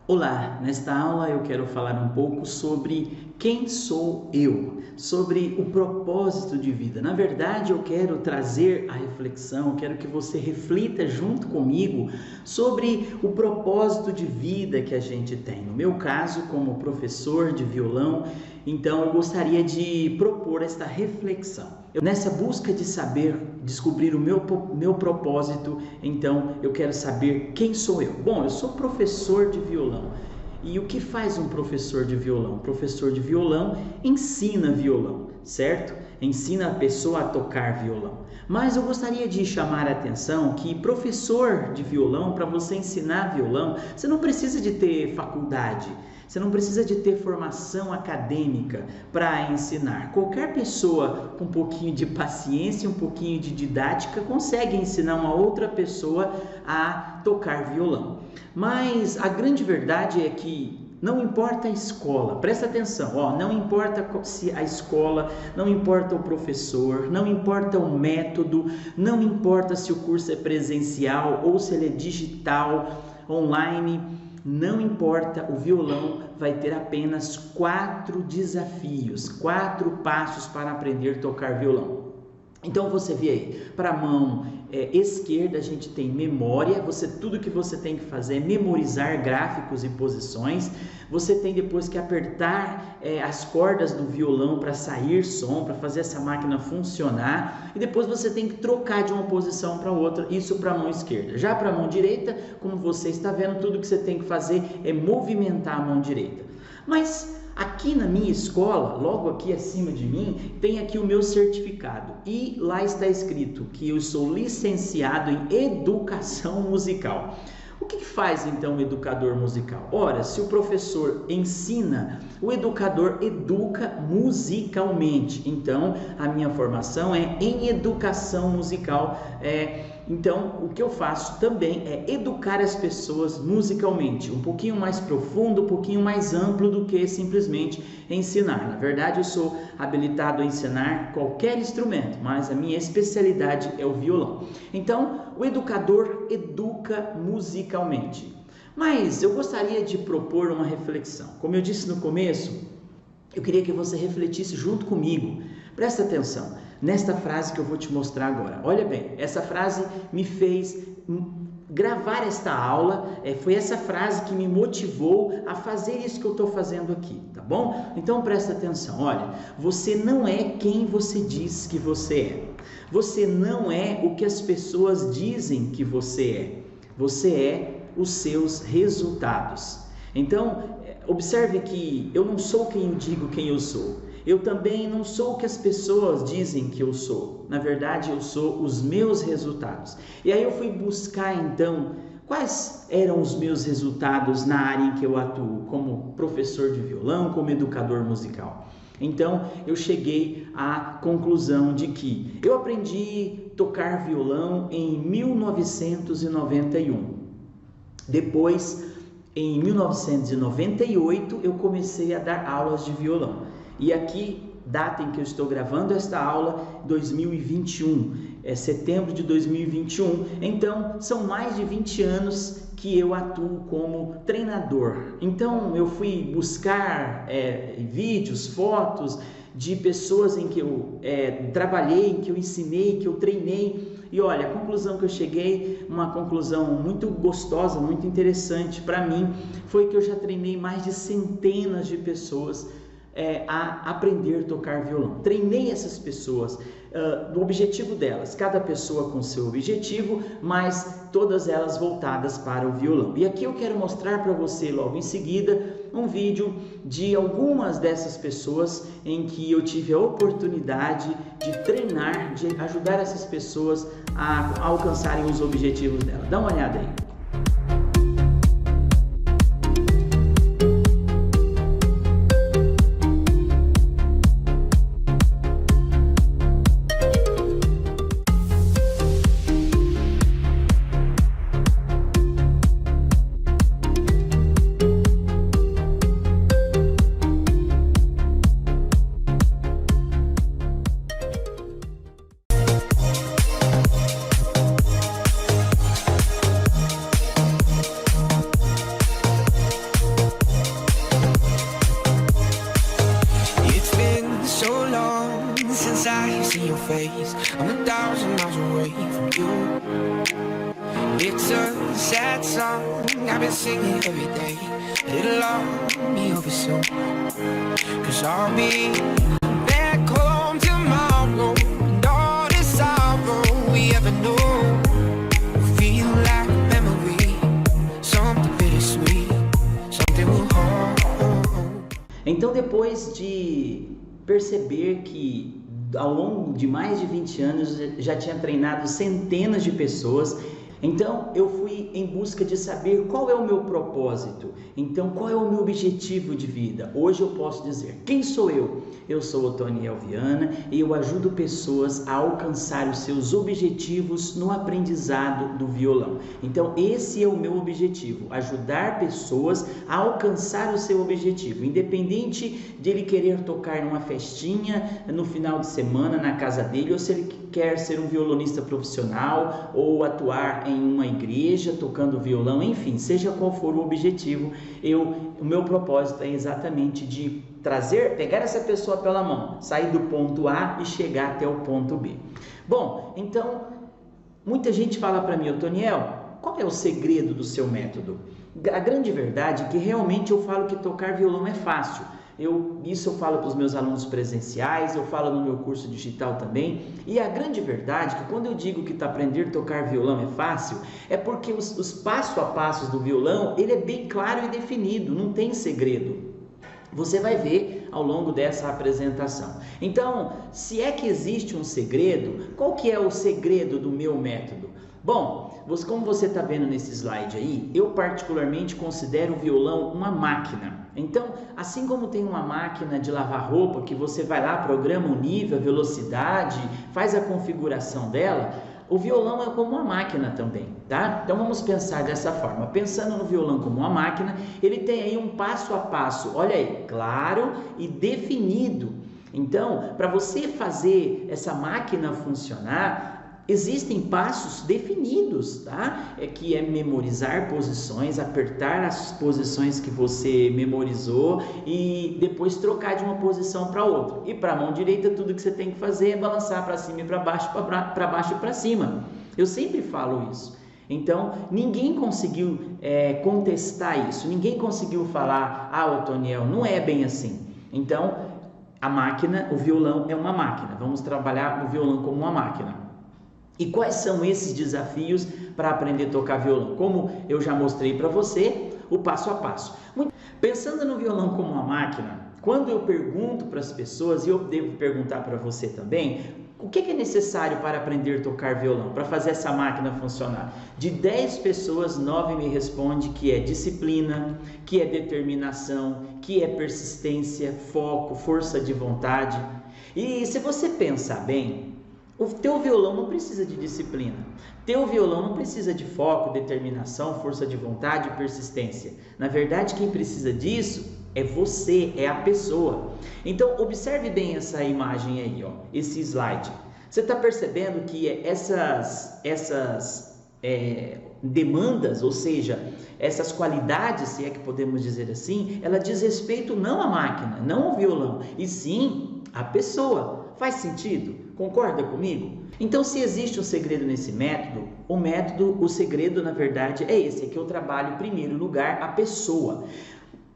Olá, nesta aula eu quero falar um pouco sobre quem sou eu, sobre o propósito de vida. Na verdade, eu quero trazer a reflexão, quero que você reflita junto comigo sobre o propósito de vida que a gente tem. No meu caso, como professor de violão, então eu gostaria de propor esta reflexão. Nessa busca de saber, descobrir o meu propósito, então eu quero saber quem sou eu. Bom, eu sou professor de violão. E o que faz um professor de violão? Um professor de violão ensina violão, certo? Ensina a pessoa a tocar violão. Mas eu gostaria de chamar a atenção que professor de violão, para você ensinar violão, você não precisa de ter faculdade. Você não precisa de ter formação acadêmica para ensinar. Qualquer pessoa com um pouquinho de paciência, um pouquinho de didática, consegue ensinar uma outra pessoa a tocar violão. Mas a grande verdade é que não importa a escola, presta atenção, não importa se a escola, não importa o professor, não importa o método, não importa se o curso é presencial ou se ele é digital, online, não importa, o violão vai ter apenas 4 desafios, 4 passos para aprender a tocar violão. Então você vê aí, para a mão esquerda a gente tem memória, tudo que você tem que fazer é memorizar gráficos e posições. Você tem depois que apertar as cordas do violão para sair som, para fazer essa máquina funcionar. E depois você tem que trocar de uma posição para outra, isso para a mão esquerda. Já para a mão direita, como você está vendo, tudo que você tem que fazer é movimentar a mão direita. Mas aqui na minha escola, logo aqui acima de mim, tem aqui o meu certificado e lá está escrito que eu sou licenciado em educação musical. O que faz então o educador musical? Ora, se o professor ensina, o educador educa musicalmente. Então, a minha formação é em educação musical. Então, o que eu faço também é educar as pessoas musicalmente, um pouquinho mais profundo, um pouquinho mais amplo do que simplesmente ensinar. Na verdade, eu sou habilitado a ensinar qualquer instrumento, mas a minha especialidade é o violão. Então, o educador educa musicalmente. Mas eu gostaria de propor uma reflexão. Como eu disse no começo, eu queria que você refletisse junto comigo. Presta atenção nesta frase que eu vou te mostrar agora. Olha bem, essa frase me fez gravar esta aula, foi essa frase que me motivou a fazer isso que eu estou fazendo aqui, tá bom? Então presta atenção, olha, você não é quem você diz que você é. Você não é o que as pessoas dizem que você é. Você é os seus resultados. Então, observe que eu não sou quem eu digo quem eu sou. Eu também não sou o que as pessoas dizem que eu sou. Na verdade, eu sou os meus resultados. E aí eu fui buscar então quais eram os meus resultados na área em que eu atuo, como professor de violão, como educador musical. Então eu cheguei à conclusão de que eu aprendi a tocar violão em 1991. Depois, em 1998, eu comecei a dar aulas de violão. E aqui, data em que eu estou gravando esta aula, 2021, setembro de 2021. Então, são mais de 20 anos que eu atuo como treinador. Então, eu fui buscar vídeos, fotos de pessoas em que eu trabalhei, em que eu ensinei, que eu treinei. E olha, a conclusão que eu cheguei, uma conclusão muito gostosa, muito interessante para mim, foi que eu já treinei mais de centenas de pessoas a aprender a tocar violão. Treinei essas pessoas, do objetivo delas, cada pessoa com seu objetivo, mas todas elas voltadas para o violão. E aqui eu quero mostrar para você logo em seguida um vídeo de algumas dessas pessoas em que eu tive a oportunidade de treinar, de ajudar essas pessoas a alcançarem os objetivos delas. Dá uma olhada aí. face. I'm 1,000 miles away from you. It's a sad song I've been singing every day. It'll all be over soon, 'cause I'll be back home tomorrow. And all the sorrow we ever knew will feel like memory. Something bittersweet, something will hold. Então, depois de perceber que ao longo de mais de 20 anos já tinha treinado centenas de pessoas, então eu fui em busca de saber qual é o meu propósito, então qual é o meu objetivo de vida. Hoje eu posso dizer, quem sou eu? Eu sou Otoniel Viana e eu ajudo pessoas a alcançar os seus objetivos no aprendizado do violão. Então esse é o meu objetivo, ajudar pessoas a alcançar o seu objetivo, independente de ele querer tocar numa festinha no final de semana na casa dele, ou se ele quer ser um violonista profissional ou atuar em uma igreja tocando violão, enfim, seja qual for o objetivo, o meu propósito é exatamente de pegar essa pessoa pela mão, sair do ponto A e chegar até o ponto B. Bom, então, muita gente fala para mim, Otoniel, qual é o segredo do seu método? A grande verdade é que realmente eu falo que tocar violão é fácil. Isso eu falo para os meus alunos presenciais, eu falo no meu curso digital também, e a grande verdade é que quando eu digo que aprender a tocar violão é fácil, é porque os passo a passos do violão, ele é bem claro e definido, não tem segredo. Você vai ver ao longo dessa apresentação. Então, se é que existe um segredo, qual que é o segredo do meu método? Bom, como você está vendo nesse slide aí, eu particularmente considero o violão uma máquina. Então, assim como tem uma máquina de lavar roupa, que você vai lá, programa o nível, a velocidade, faz a configuração dela, o violão é como uma máquina também, tá? Então vamos pensar dessa forma. Pensando no violão como uma máquina, ele tem aí um passo a passo, olha aí, claro e definido. Então, para você fazer essa máquina funcionar, existem passos definidos, tá? Que é memorizar posições, apertar as posições que você memorizou e depois trocar de uma posição para outra. E para a mão direita, tudo que você tem que fazer é balançar para cima e para baixo e para cima. Eu sempre falo isso. Então, ninguém conseguiu contestar isso, ninguém conseguiu falar, Otoniel, não é bem assim. Então, a máquina, o violão é uma máquina. Vamos trabalhar o violão como uma máquina. E quais são esses desafios para aprender a tocar violão? Como eu já mostrei para você, o passo a passo. Pensando no violão como uma máquina, quando eu pergunto para as pessoas, e eu devo perguntar para você também, o que é necessário para aprender a tocar violão, para fazer essa máquina funcionar? De 10 pessoas, 9 me respondem que é disciplina, que é determinação, que é persistência, foco, força de vontade. E se você pensar bem, o teu violão não precisa de disciplina, teu violão não precisa de foco, determinação, força de vontade e persistência. Na verdade, quem precisa disso é você, é a pessoa. Então, observe bem essa imagem aí, ó, esse slide. Você está percebendo que essas demandas, ou seja, essas qualidades, se é que podemos dizer assim, ela diz respeito não à máquina, não ao violão, e sim à pessoa. Faz sentido? Concorda comigo? Então, se existe um segredo nesse método, o segredo, na verdade, é esse, é que eu trabalho em primeiro lugar a pessoa.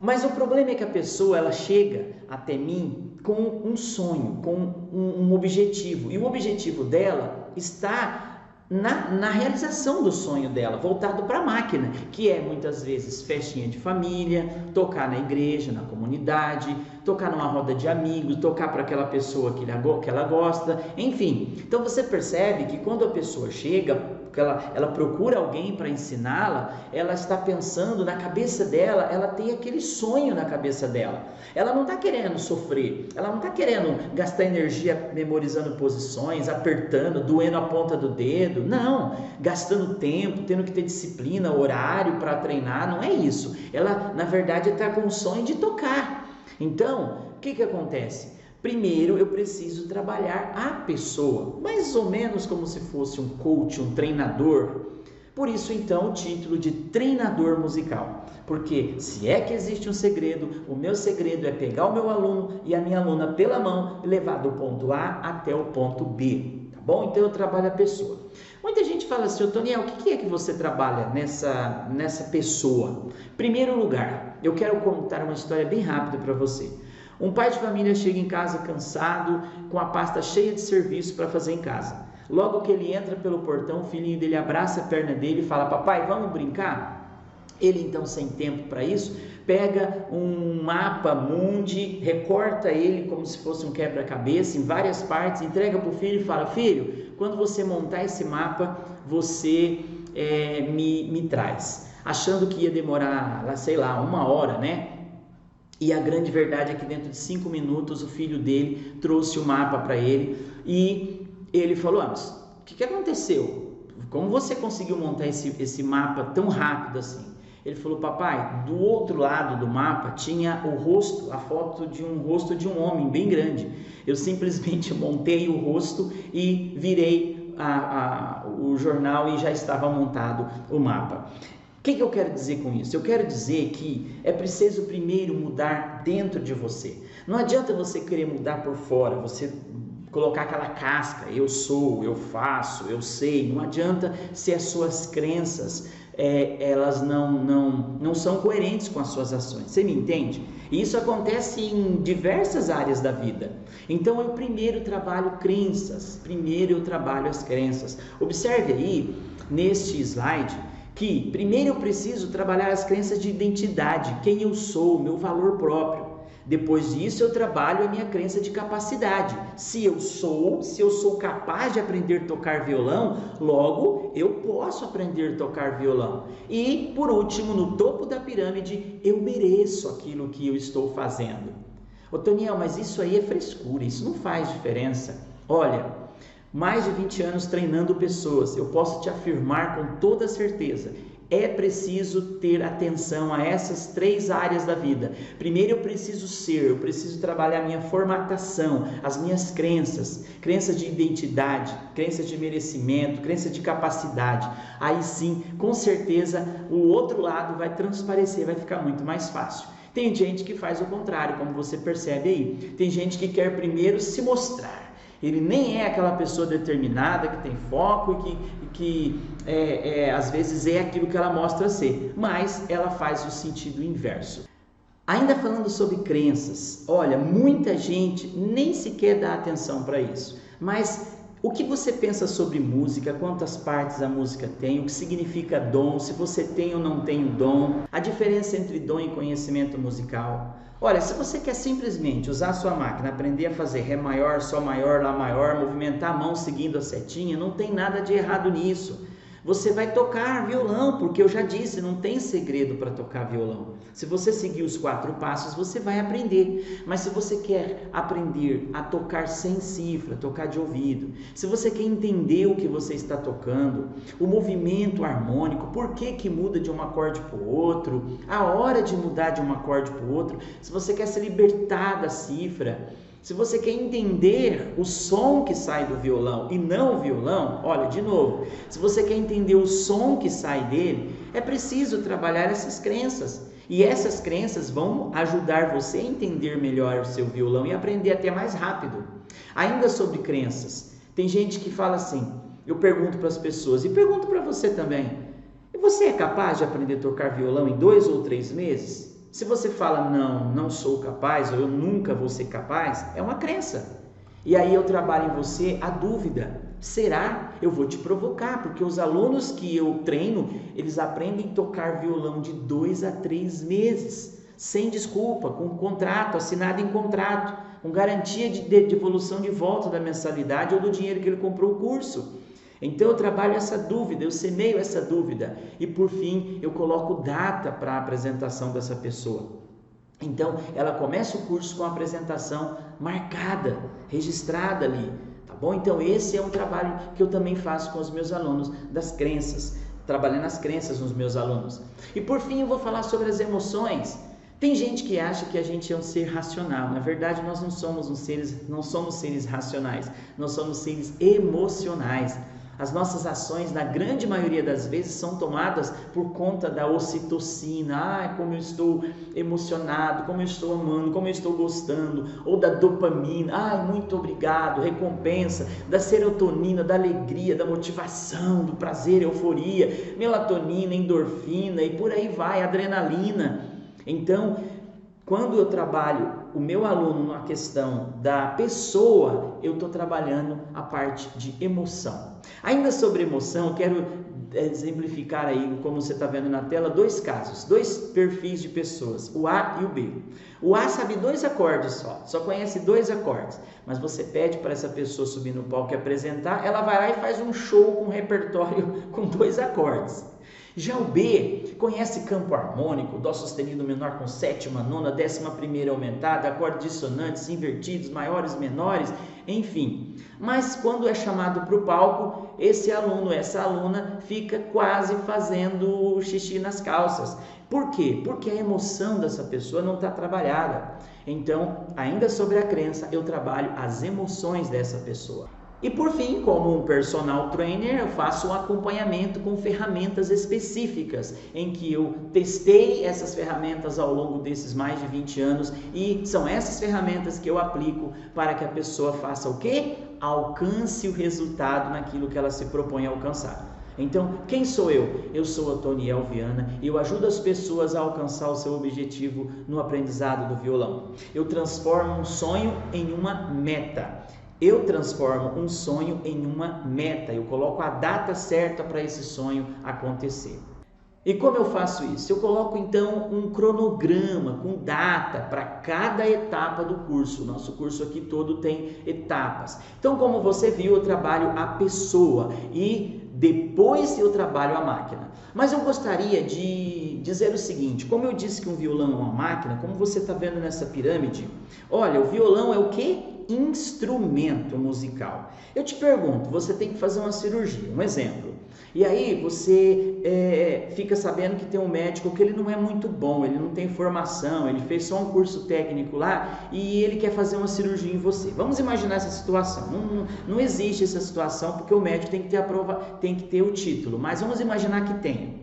Mas o problema é que a pessoa, ela chega até mim com um sonho, com um objetivo, e o objetivo dela está na realização do sonho dela, voltado para a máquina, que é muitas vezes festinha de família, tocar na igreja, na comunidade, tocar numa roda de amigos, tocar para aquela pessoa que ela gosta, enfim. Então você percebe que quando a pessoa chega, ela procura alguém para ensiná-la, ela está pensando na cabeça dela, ela tem aquele sonho na cabeça dela. Ela não está querendo sofrer, ela não está querendo gastar energia memorizando posições, apertando, doendo a ponta do dedo, não, gastando tempo, tendo que ter disciplina, horário para treinar, não é isso. Ela, na verdade, está com o sonho de tocar. Então, o que acontece? Primeiro, eu preciso trabalhar a pessoa, mais ou menos como se fosse um coach, um treinador, Por isso, então, o título de treinador musical. Porque se é que existe um segredo, o meu segredo é pegar o meu aluno e a minha aluna pela mão e levar do ponto A até o ponto B, tá bom? Então eu trabalho a pessoa. Muita gente fala assim, Toniel, o que é que você trabalha nessa pessoa? Primeiro lugar, eu quero contar uma história bem rápida para você. Um pai de família chega em casa cansado, com a pasta cheia de serviço para fazer em casa. Logo que ele entra pelo portão, o filhinho dele abraça a perna dele e fala, papai, vamos brincar? Ele então, sem tempo para isso, pega um mapa mundi, recorta ele como se fosse um quebra-cabeça em várias partes, entrega para o filho e fala, filho, quando você montar esse mapa, você me traz. Achando que ia demorar, sei lá, 1 hora, né? E a grande verdade é que dentro de 5 minutos o filho dele trouxe o mapa para ele e ele falou, mas o que aconteceu? Como você conseguiu montar esse mapa tão rápido assim? Ele falou, papai, do outro lado do mapa tinha o rosto, a foto de um rosto de um homem bem grande. Eu simplesmente montei o rosto e virei o jornal e já estava montado o mapa. O que eu quero dizer com isso? Eu quero dizer que é preciso primeiro mudar dentro de você. Não adianta você querer mudar por fora, você colocar aquela casca, eu sou, eu faço, eu sei. Não adianta se as suas crenças elas não são coerentes com as suas ações. Você me entende? E isso acontece em diversas áreas da vida. Então eu primeiro trabalho crenças, primeiro eu trabalho as crenças. Observe aí neste slide que primeiro eu preciso trabalhar as crenças de identidade, quem eu sou, meu valor próprio. Depois disso eu trabalho a minha crença de capacidade. Se eu sou capaz de aprender a tocar violão, logo eu posso aprender a tocar violão. E por último, no topo da pirâmide, eu mereço aquilo que eu estou fazendo. Ô Toniel, mas isso aí é frescura, isso não faz diferença. Olha, mais de 20 anos treinando pessoas, eu posso te afirmar com toda certeza, é preciso ter atenção a essas 3 áreas da vida. Primeiro eu preciso trabalhar a minha formatação, as minhas crenças de identidade, crenças de merecimento, crença de capacidade. Aí sim, com certeza, o outro lado vai transparecer, vai ficar muito mais fácil. Tem gente que faz o contrário, como você percebe aí. Tem gente que quer primeiro se mostrar. Ele nem é aquela pessoa determinada, que tem foco e que às vezes é aquilo que ela mostra ser, mas ela faz o sentido inverso. Ainda falando sobre crenças, olha, muita gente nem sequer dá atenção para isso, mas o que você pensa sobre música, quantas partes a música tem, o que significa dom, se você tem ou não tem o dom, a diferença entre dom e conhecimento musical. Olha, se você quer simplesmente usar a sua máquina, aprender a fazer Ré maior, Sol maior, Lá maior, movimentar a mão seguindo a setinha, não tem nada de errado nisso. Você vai tocar violão, porque eu já disse, não tem segredo para tocar violão. Se você seguir os 4 passos, você vai aprender. Mas se você quer aprender a tocar sem cifra, tocar de ouvido, se você quer entender o que você está tocando, o movimento harmônico, por que muda de um acorde para o outro, a hora de mudar de um acorde para o outro, se você quer se libertar da cifra, se você quer entender o som que sai do violão e não o violão, olha, de novo, se você quer entender o som que sai dele, é preciso trabalhar essas crenças. E essas crenças vão ajudar você a entender melhor o seu violão e aprender até mais rápido. Ainda sobre crenças, tem gente que fala assim, eu pergunto para as pessoas e pergunto para você também, você é capaz de aprender a tocar violão em 2 ou 3 meses? Se você fala, não sou capaz, ou eu nunca vou ser capaz, é uma crença. E aí eu trabalho em você a dúvida. Será? Eu vou te provocar, porque os alunos que eu treino, eles aprendem a tocar violão de 2 a 3 meses, sem desculpa, com contrato, assinado em contrato, com garantia de devolução de volta da mensalidade ou do dinheiro que ele comprou o curso. Então eu trabalho essa dúvida, eu semeio essa dúvida e por fim eu coloco data para a apresentação dessa pessoa. Então ela começa o curso com a apresentação marcada, registrada ali, tá bom? Então esse é um trabalho que eu também faço com os meus alunos das crenças, trabalhando as crenças nos meus alunos. E por fim eu vou falar sobre as emoções. Tem gente que acha que a gente é um ser racional. Na verdade, nós não somos seres racionais. Nós somos seres emocionais. As nossas ações, na grande maioria das vezes, são tomadas por conta da ocitocina. Ah, como eu estou emocionado, como eu estou amando, como eu estou gostando. Ou da dopamina. Ah, muito obrigado, recompensa. Da serotonina, da alegria, da motivação, do prazer, euforia. Melatonina, endorfina e por aí vai, adrenalina. Então, quando eu trabalho o meu aluno na questão da pessoa, eu estou trabalhando a parte de emoção. Ainda sobre emoção, eu quero exemplificar aí, como você está vendo na tela, dois casos, dois perfis de pessoas, o A e o B. O A sabe 2 acordes só conhece 2 acordes, mas você pede para essa pessoa subir no palco e apresentar, ela vai lá e faz um show com um repertório com 2 acordes. Já o B conhece campo harmônico, dó sustenido menor com sétima, nona, 11ª aumentada, acordes dissonantes, invertidos, maiores, menores, enfim. Mas quando é chamado para o palco, esse aluno, essa aluna fica quase fazendo xixi nas calças. Por quê? Porque a emoção dessa pessoa não está trabalhada. Então, ainda sobre a crença, eu trabalho as emoções dessa pessoa. E por fim, como um personal trainer, eu faço um acompanhamento com ferramentas específicas, em que eu testei essas ferramentas ao longo desses mais de 20 anos e são essas ferramentas que eu aplico para que a pessoa faça o quê? Alcance o resultado naquilo que ela se propõe a alcançar. Então, quem sou eu? Eu sou Otoniel Viana e eu ajudo as pessoas a alcançar o seu objetivo no aprendizado do violão. Eu transformo um sonho em uma meta. Eu transformo um sonho em uma meta, eu coloco a data certa para esse sonho acontecer. E como eu faço isso? Eu coloco então um cronograma com data para cada etapa do curso. O nosso curso aqui todo tem etapas. Então, como você viu, eu trabalho a pessoa e depois eu trabalho a máquina. Mas eu gostaria de dizer o seguinte, como eu disse que um violão é uma máquina, como você está vendo nessa pirâmide, olha, o violão é o quê? Instrumento musical. Eu te pergunto, você tem que fazer uma cirurgia, um exemplo, e aí você fica sabendo que tem um médico que ele não é muito bom, ele não tem formação, ele fez só um curso técnico lá e ele quer fazer uma cirurgia em você. Vamos imaginar essa situação, não existe essa situação porque o médico tem que ter a prova, tem que ter o título, mas vamos imaginar que tenha.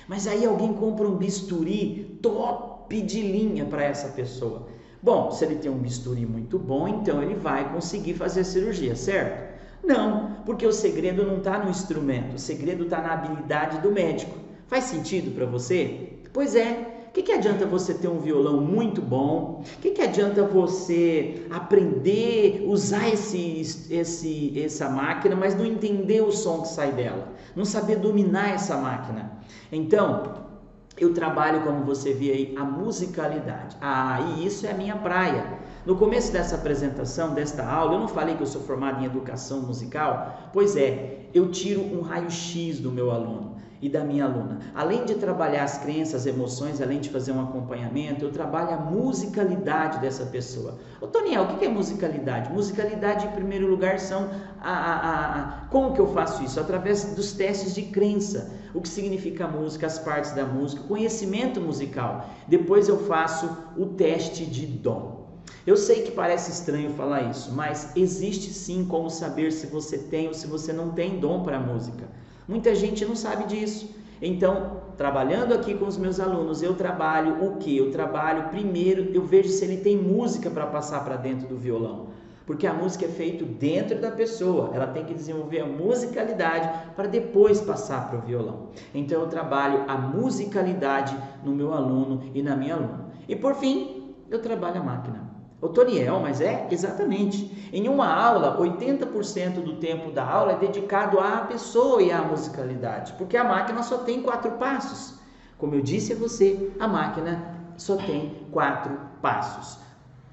Mas aí alguém compra um bisturi top de linha para essa pessoa. Bom, se ele tem um bisturi muito bom, então ele vai conseguir fazer a cirurgia, certo? Não, porque o segredo não está no instrumento, o segredo está na habilidade do médico. Faz sentido para você? Pois é. O que adianta você ter um violão muito bom? O que adianta você aprender, usar essa máquina, mas não entender o som que sai dela? Não saber dominar essa máquina? Então, eu trabalho, como você vê aí, a musicalidade. E isso é a minha praia. No começo dessa apresentação, desta aula, eu não falei que eu sou formado em educação musical? Pois é, eu tiro um raio-x do meu aluno e da minha aluna. Além de trabalhar as crenças, as emoções, além de fazer um acompanhamento, eu trabalho a musicalidade dessa pessoa. Ô Toniel, o que é musicalidade? Musicalidade, em primeiro lugar, são como que eu faço isso? Através dos testes de crença. O que significa música, as partes da música, conhecimento musical. Depois eu faço o teste de dom. Eu sei que parece estranho falar isso, mas existe sim como saber se você tem ou se você não tem dom para a música. Muita gente não sabe disso. Então, trabalhando aqui com os meus alunos, eu trabalho o quê? Eu trabalho primeiro, eu vejo se ele tem música para passar para dentro do violão. Porque a música é feita dentro da pessoa, ela tem que desenvolver a musicalidade para depois passar para o violão. Então, eu trabalho a musicalidade no meu aluno e na minha aluna. E por fim, eu trabalho a máquina. Ô Toniel, mas é exatamente. Em uma aula, 80% do tempo da aula é dedicado à pessoa e à musicalidade, porque a máquina só tem 4 passos. Como eu disse a você, a máquina só tem 4 passos.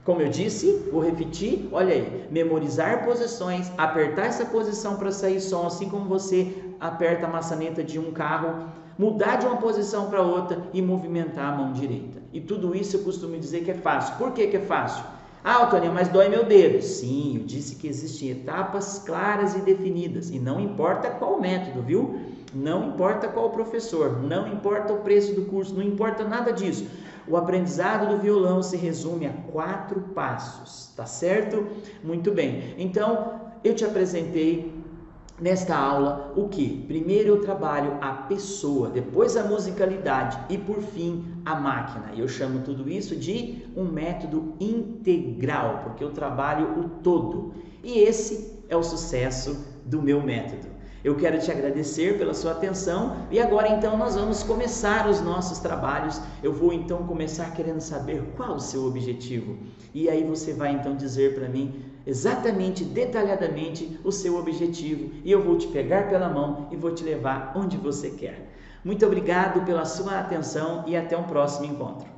Como eu disse, vou repetir, olha aí, memorizar posições, apertar essa posição para sair som, assim como você aperta a maçaneta de um carro, mudar de uma posição para outra e movimentar a mão direita. E tudo isso eu costumo dizer que é fácil. Por que é fácil? Tônia, mas dói meu dedo. Sim, eu disse que existem etapas claras e definidas. E não importa qual método, viu? Não importa qual professor, não importa o preço do curso, não importa nada disso. O aprendizado do violão se resume a 4 passos, tá certo? Muito bem. Então, eu te apresentei nesta aula o que? Primeiro eu trabalho a pessoa, depois a musicalidade e por fim a máquina. E eu chamo tudo isso de um método integral, porque eu trabalho o todo. E esse é o sucesso do meu método. Eu quero te agradecer pela sua atenção e agora então nós vamos começar os nossos trabalhos. Eu vou então começar querendo saber qual o seu objetivo. E aí você vai então dizer para mim exatamente, detalhadamente o seu objetivo e eu vou te pegar pela mão e vou te levar onde você quer. Muito obrigado pela sua atenção e até um próximo encontro.